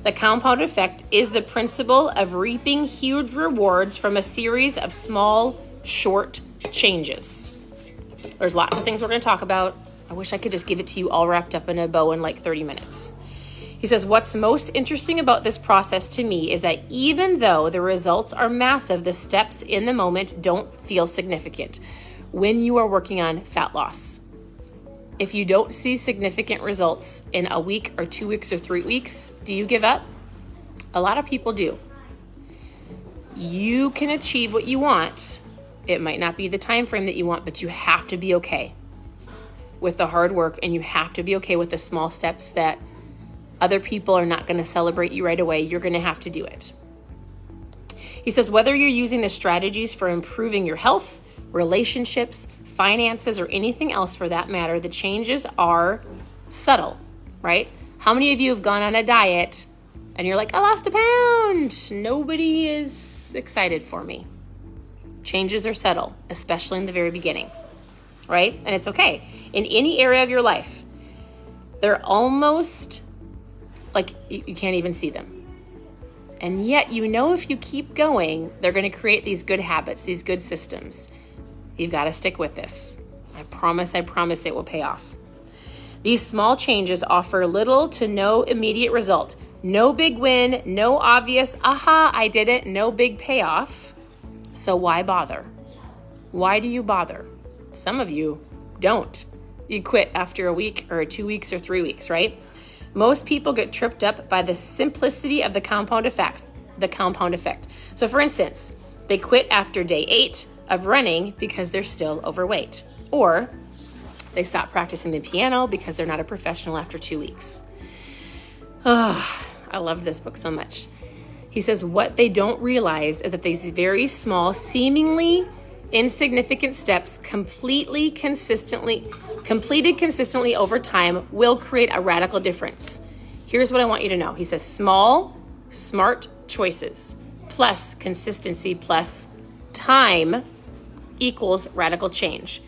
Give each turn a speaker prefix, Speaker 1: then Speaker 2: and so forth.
Speaker 1: The compound effect is the principle of reaping huge rewards from a series of small, short changes. There's lots of things we're going to talk about. I wish I could just give it to you all wrapped up in a bow in like 30 minutes. He says, what's most interesting about this process to me is that even though the results are massive, the steps in the moment don't feel significant when you are working on fat loss. If you don't see significant results in a week or 2 weeks or 3 weeks, do you give up? A lot of people do. You can achieve what you want. It might not be the time frame that you want, but you have to be okay with the hard work, and you have to be okay with the small steps that other people are not going to celebrate you right away. You're going to have to do it. He says, whether you're using the strategies for improving your health, relationships, finances, or anything else for that matter, the changes are subtle, right? How many of you have gone on a diet and you're like, I lost a pound? Nobody is excited for me. Changes are subtle, especially in the very beginning, right? And it's okay. In any area of your life, they're almost like you can't even see them. And yet, if you keep going, they're going to create these good habits, these good systems. You've got to stick with this. I promise it will pay off. These small changes offer little to no immediate result. No big win, no obvious, aha, I did it, no big payoff. So why bother? Why do you bother? Some of you don't. You quit after a week or 2 weeks or 3 weeks, right? Most people get tripped up by the simplicity of the compound effect. So for instance, they quit after day 8 of running because they're still overweight. Or they stop practicing the piano because they're not a professional after 2 weeks. Oh, I love this book so much. He says what they don't realize is that these very small, seemingly insignificant steps completed consistently over time will create a radical difference. Here's what I want you to know. He says small, smart choices plus consistency plus time equals radical change.